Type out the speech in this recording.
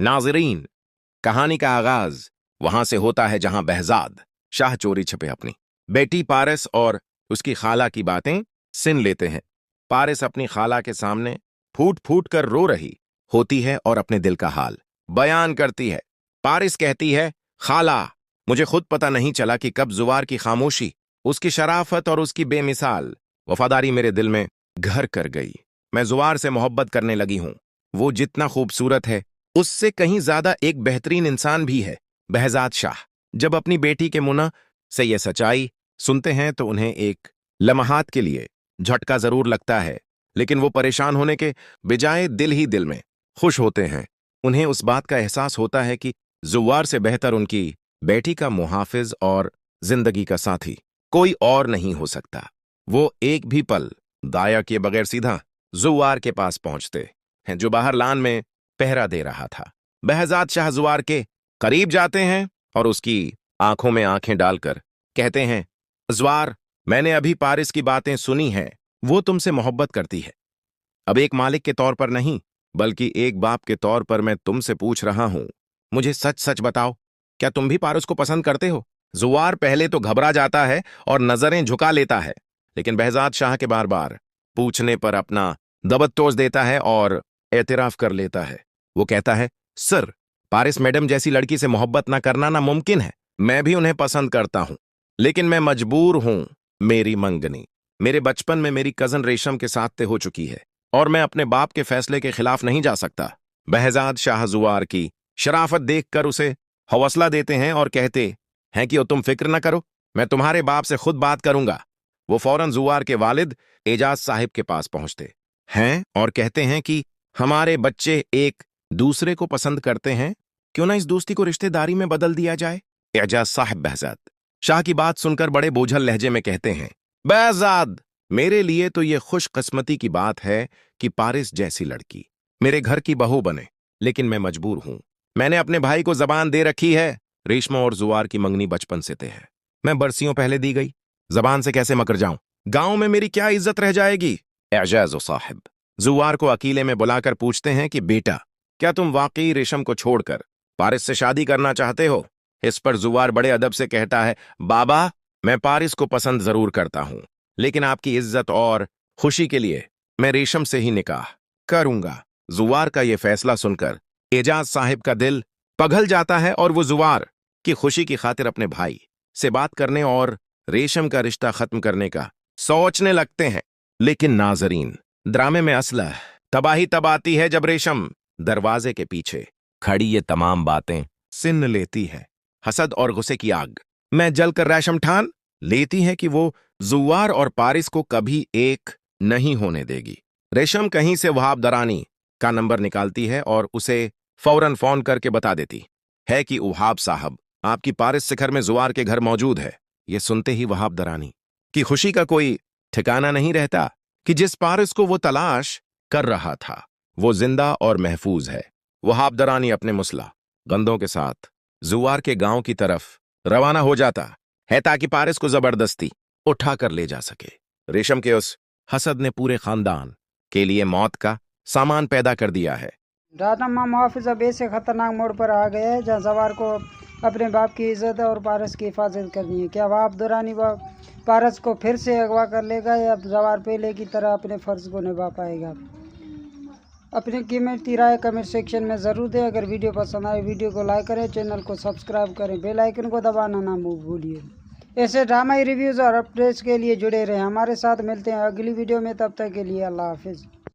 नाज़रीन, कहानी का आगाज वहां से होता है जहां बहजाद शाह चोरी छिपे अपनी बेटी पारस और उसकी खाला की बातें सुन लेते हैं। पारस अपनी खाला के सामने फूट फूट कर रो रही होती है और अपने दिल का हाल बयान करती है। पारस कहती है, खाला, मुझे खुद पता नहीं चला कि कब जुवार की खामोशी, उसकी शराफत और उसकी बेमिसाल वफादारी मेरे दिल में घर कर गई। मैं जुवार से मोहब्बत करने लगी हूं। वो जितना खूबसूरत है उससे कहीं ज्यादा एक बेहतरीन इंसान भी है। बहजाद शाह जब अपनी बेटी के मुंह से यह सच्चाई सुनते हैं तो उन्हें एक लम्हात के लिए झटका जरूर लगता है, लेकिन वो परेशान होने के बजाय दिल ही दिल में खुश होते हैं। उन्हें उस बात का एहसास होता है कि जुवार से बेहतर उनकी बेटी का मुहाफिज और जिंदगी का साथी कोई और नहीं हो सकता। वो एक भी पल दाया किए बगैर सीधा जुवार के पास पहुंचते हैं, जो बाहर लान में पहरा दे रहा था। बहजाद शाह जुवार के करीब जाते हैं और उसकी आंखों में आंखें डालकर कहते हैं, जुवार, मैंने अभी पारिस की बातें सुनी हैं। वो तुमसे मोहब्बत करती है। अब एक मालिक के तौर पर नहीं, बल्कि एक बाप के तौर पर मैं तुमसे पूछ रहा हूं। मुझे सच सच बताओ, क्या तुम भी पारस को पसंद करते हो? जुवार पहले तो घबरा जाता है और नजरें झुका लेता है, लेकिन बहजाद शाह के बार बार पूछने पर अपना दबत्तोज देता है और एतराफ कर लेता है। वो कहता है, सर, पारिस मैडम जैसी लड़की से मोहब्बत ना करना नामुमकिन है। मैं भी उन्हें पसंद करता हूं, लेकिन मैं मजबूर हूं। मेरी मंगनी मेरे बचपन में मेरी कजन रेशम के साथ तय हो चुकी है और मैं अपने बाप के फैसले के खिलाफ नहीं जा सकता। बहजाद शाह जुवार की शराफत देखकर उसे हौसला देते हैं और कहते हैं कि तुम फिक्र न करो, मैं तुम्हारे बाप से खुद बात करूंगा। वो फौरन जुवार के वालिद एजाज साहिब के पास पहुंचते हैं और कहते हैं कि हमारे बच्चे एक दूसरे को पसंद करते हैं, क्यों ना इस दोस्ती को रिश्तेदारी में बदल दिया जाए। एजाज साहिब बहजाद शाह की बात सुनकर बड़े बोझल लहजे में कहते हैं, बहजाद, मेरे लिए तो ये खुशकिस्मती की बात है कि पारिस जैसी लड़की मेरे घर की बहू बने, लेकिन मैं मजबूर हूं। मैंने अपने भाई को जबान दे रखी है। रेशमा और जुवार की मंगनी बचपन से तय है। मैं बरसियों पहले दी गई जबान से कैसे मकर जाऊं? गांव में मेरी क्या इज्जत रह जाएगी? एजाज साहिब जुवार को अकेले में बुलाकर पूछते हैं कि बेटा, क्या तुम वाकई रेशम को छोड़कर पारिस से शादी करना चाहते हो? इस पर जुवार बड़े अदब से कहता है, बाबा, मैं पारिस को पसंद जरूर करता हूं, लेकिन आपकी इज्जत और खुशी के लिए मैं रेशम से ही निकाह करूंगा। जुवार का यह फैसला सुनकर एजाज साहिब का दिल पघल जाता है और वो जुवार की खुशी की खातिर अपने भाई से बात करने और रेशम का रिश्ता खत्म करने का सोचने लगते हैं। लेकिन नाजरीन, ड्रामे में असला तबाही तब आती है जब रेशम दरवाजे के पीछे खड़ी ये तमाम बातें सुन लेती है। हसद और गुस्से की आग में जलकर रेशम ठान लेती है कि वो जुवार और पारिस को कभी एक नहीं होने देगी। रेशम कहीं से वहाब दरानी का नंबर निकालती है और उसे फौरन फोन करके बता देती है कि वहाब साहब, आपकी पारिस शिखर में जुवार के घर मौजूद है। ये सुनते ही वहाब दरानी की खुशी का कोई ठिकाना नहीं रहता कि जिस पारिस को वो तलाश कर रहा था वो जिंदा और महफूज है। वहाब दरानी अपने मुसला गंदों के साथ जुवार के गांव की तरफ रवाना हो जाता है ताकि पारिस को जबरदस्ती उठा कर ले जा सके। रेशम के उस हसद ने पूरे खानदान के लिए मौत का सामान पैदा कर दिया है। राजनामा मुहाफिज अब ऐसे खतरनाक मोड़ पर आ गया है जहां जवार को अपने बाप की इज्जत और पारस की हिफाजत करनी है। क्या वहाब दुरानी पारस को फिर से अगवा कर लेगा या जवार पहले की तरह अपने फर्ज को निभा पाएगा? अपनी कीमती राय कमेंट सेक्शन में ज़रूर दें। अगर वीडियो पसंद आए वीडियो को लाइक करें, चैनल को सब्सक्राइब करें, बेल आइकन को दबाना ना भूलिए। ऐसे ड्रामाई रिव्यूज़ और अपडेट्स के लिए जुड़े रहें हमारे साथ। मिलते हैं अगली वीडियो में, तब तक के लिए अल्लाह हाफिज़।